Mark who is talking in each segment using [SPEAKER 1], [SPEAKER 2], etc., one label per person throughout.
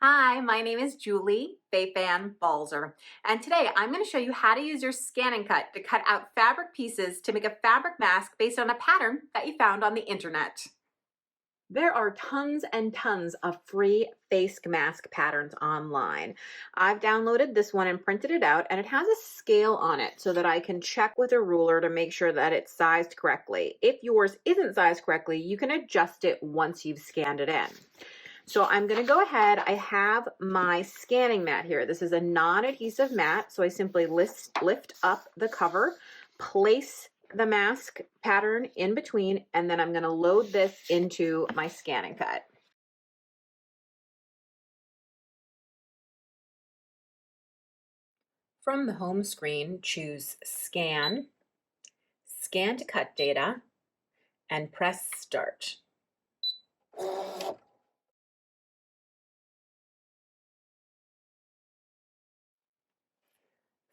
[SPEAKER 1] Hi, my name is Julie-Fei-Fan Balzer, and today I'm going to show you how to use your ScanNCut to cut out fabric pieces to make a fabric mask based on a pattern that you found on the internet. There are tons and tons of free face mask patterns online. I've downloaded this one and printed it out, and it has a scale on it so that I can check with a ruler to make sure that it's sized correctly. If yours isn't sized correctly, you can adjust it once you've scanned it in. So I'm going to go ahead. I have my scanning mat here. This is a non-adhesive mat, so I simply lift up the cover, place the mask pattern in between, and then I'm going to load this into my ScanNCut. From the home screen, choose Scan, Scan to Cut Data, and press Start.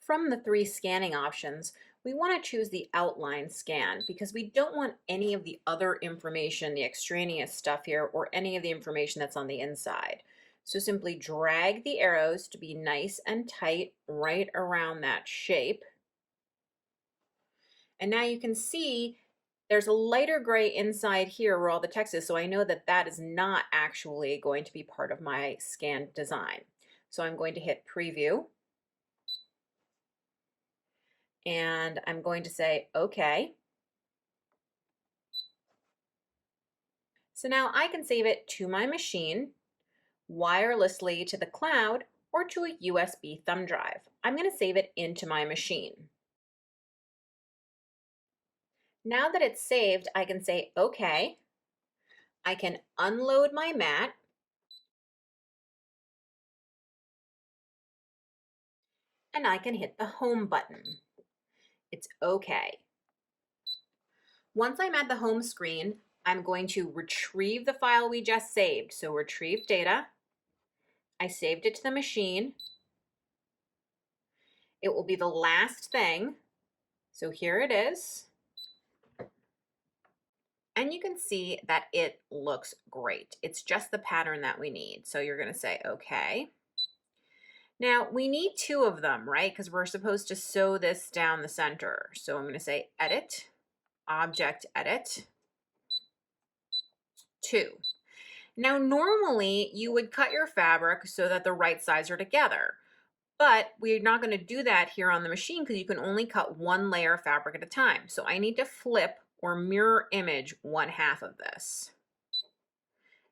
[SPEAKER 1] From the three scanning options, we want to choose the outline scan because we don't want any of the other information, the extraneous stuff here, or any of the information that's on the inside. So simply drag the arrows to be nice and tight right around that shape. And now you can see there's a lighter gray inside here where all the text is, so I know that that is not actually going to be part of my scan design. So I'm going to hit Preview. And I'm going to say OK. So now I can save it to my machine, wirelessly to the cloud, or to a USB thumb drive. I'm going to save it into my machine. Now that it's saved, I can say OK. I can unload my mat. And I can hit the Home button. It's OK. Once I'm at the home screen, I'm going to retrieve the file we just saved. So retrieve data. I saved it to the machine. It will be the last thing. So here it is. And you can see that it looks great. It's just the pattern that we need. So you're going to say, OK. Now we need two of them, right? Because we're supposed to sew this down the center. So I'm going to say Edit, Object Edit, 2. Now normally you would cut your fabric so that the right sides are together. But we're not going to do that here on the machine because you can only cut one layer of fabric at a time. So I need to flip or mirror image 1/2 of this.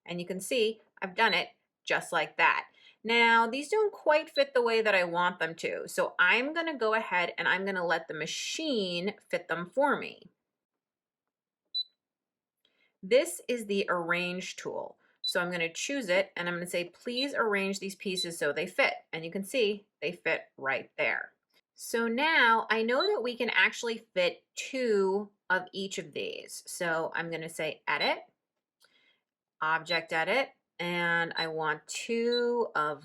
[SPEAKER 1] And you can see I've done it just like that. Now these don't quite fit the way that I want them to. So I'm going to go ahead and I'm going to let the machine fit them for me. This is the Arrange tool. So I'm going to choose it and I'm going to say, please arrange these pieces so they fit. And you can see they fit right there. So now I know that we can actually fit 2 of each of these. So I'm going to say Edit, Object Edit, and I want 2 of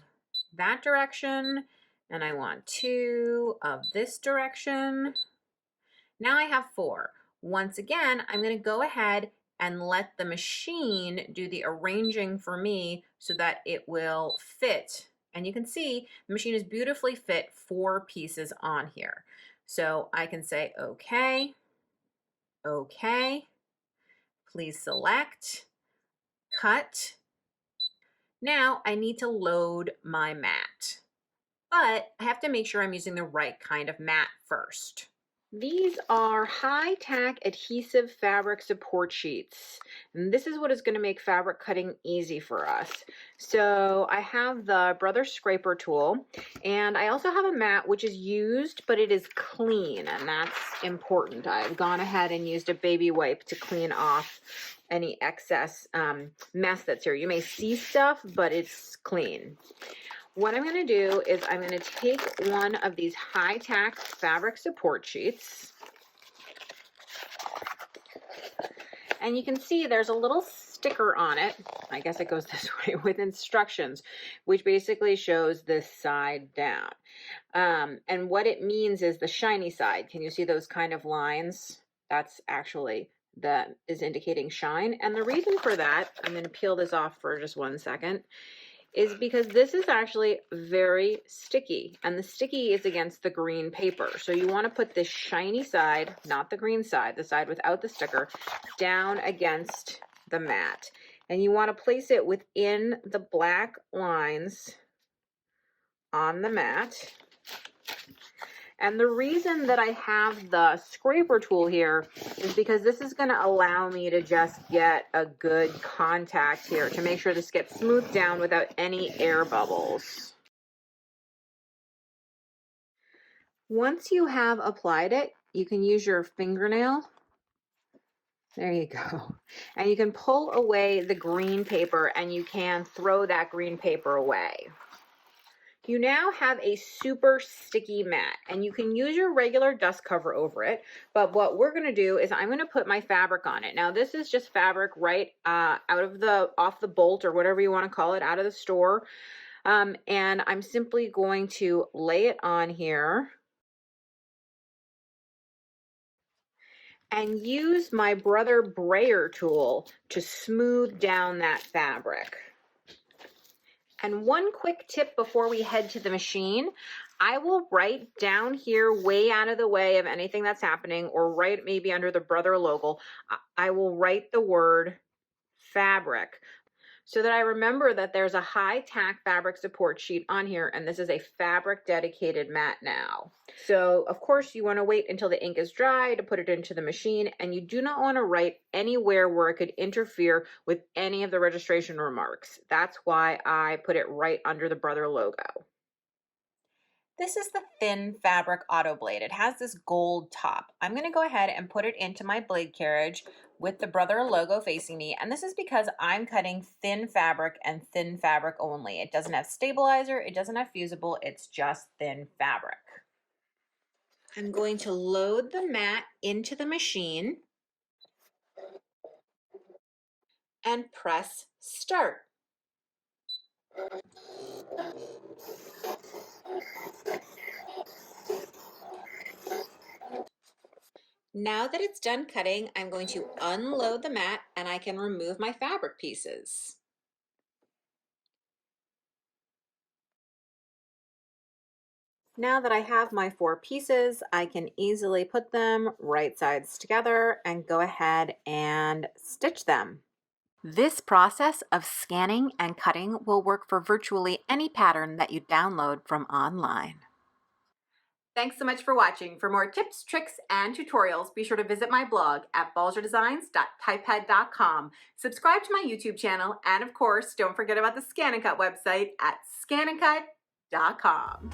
[SPEAKER 1] that direction, and I want 2 of this direction. Now I have 4. Once again, I'm going to go ahead and let the machine do the arranging for me so that it will fit. And you can see the machine is beautifully fit 4 pieces on here. So I can say OK, OK, please select, cut. Now I need to load my mat, but I have to make sure I'm using the right kind of mat first. These are high-tack adhesive fabric support sheets. And this is what is going to make fabric cutting easy for us. So I have the Brother Scraper tool, and I also have a mat which is used, but it is clean, and that's important. I've gone ahead and used a baby wipe to clean off any excess mess that's here. You may see stuff, but it's clean. What I'm going to do is I'm going to take one of these high-tack fabric support sheets, and you can see there's a little sticker on it. I guess it goes this way with instructions, which basically shows this side down. And what it means is the shiny side. Can you see those kind of lines? That's actually that is indicating shine. And the reason for that, I'm going to peel this off for just 1 second, is because this is actually very sticky, and the sticky is against the green paper. So you want to put this shiny side, not the green side, the side without the sticker, down against the mat. And you want to place it within the black lines on the mat. And the reason that I have the scraper tool here is because this is going to allow me to just get a good contact here to make sure this gets smoothed down without any air bubbles. Once you have applied it, you can use your fingernail. There you go. And you can pull away the green paper and you can throw that green paper away. You now have a super sticky mat, and you can use your regular dust cover over it, but what we're going to do is I'm going to put my fabric on it. Now this is just fabric right off the bolt, or whatever you want to call it, out of the store, and I'm simply going to lay it on here and use my Brother brayer tool to smooth down that fabric. And one quick tip before we head to the machine, I will write down here, way out of the way of anything that's happening, or right maybe under the Brother logo, I will write the word fabric so that I remember that there's a high tack fabric support sheet on here, and this is a fabric dedicated mat now. So of course you want to wait until the ink is dry to put it into the machine, and you do not want to write anywhere where it could interfere with any of the registration remarks. That's why I put it right under the Brother logo. This is the thin fabric auto blade. It has this gold top. I'm going to go ahead and put it into my blade carriage with the Brother logo facing me, and this is because I'm cutting thin fabric and thin fabric only. It doesn't have stabilizer, it doesn't have fusible, it's just thin fabric. I'm going to load the mat into the machine and press start. Now that it's done cutting, I'm going to unload the mat and I can remove my fabric pieces. Now that I have my 4 pieces, I can easily put them right sides together and go ahead and stitch them. This process of scanning and cutting will work for virtually any pattern that you download from online. Thanks so much for watching. For more tips, tricks, and tutorials, be sure to visit my blog at balzerdesigns.typepad.com. Subscribe to my YouTube channel, and of course, don't forget about the ScanNCut website at ScanNCut.com.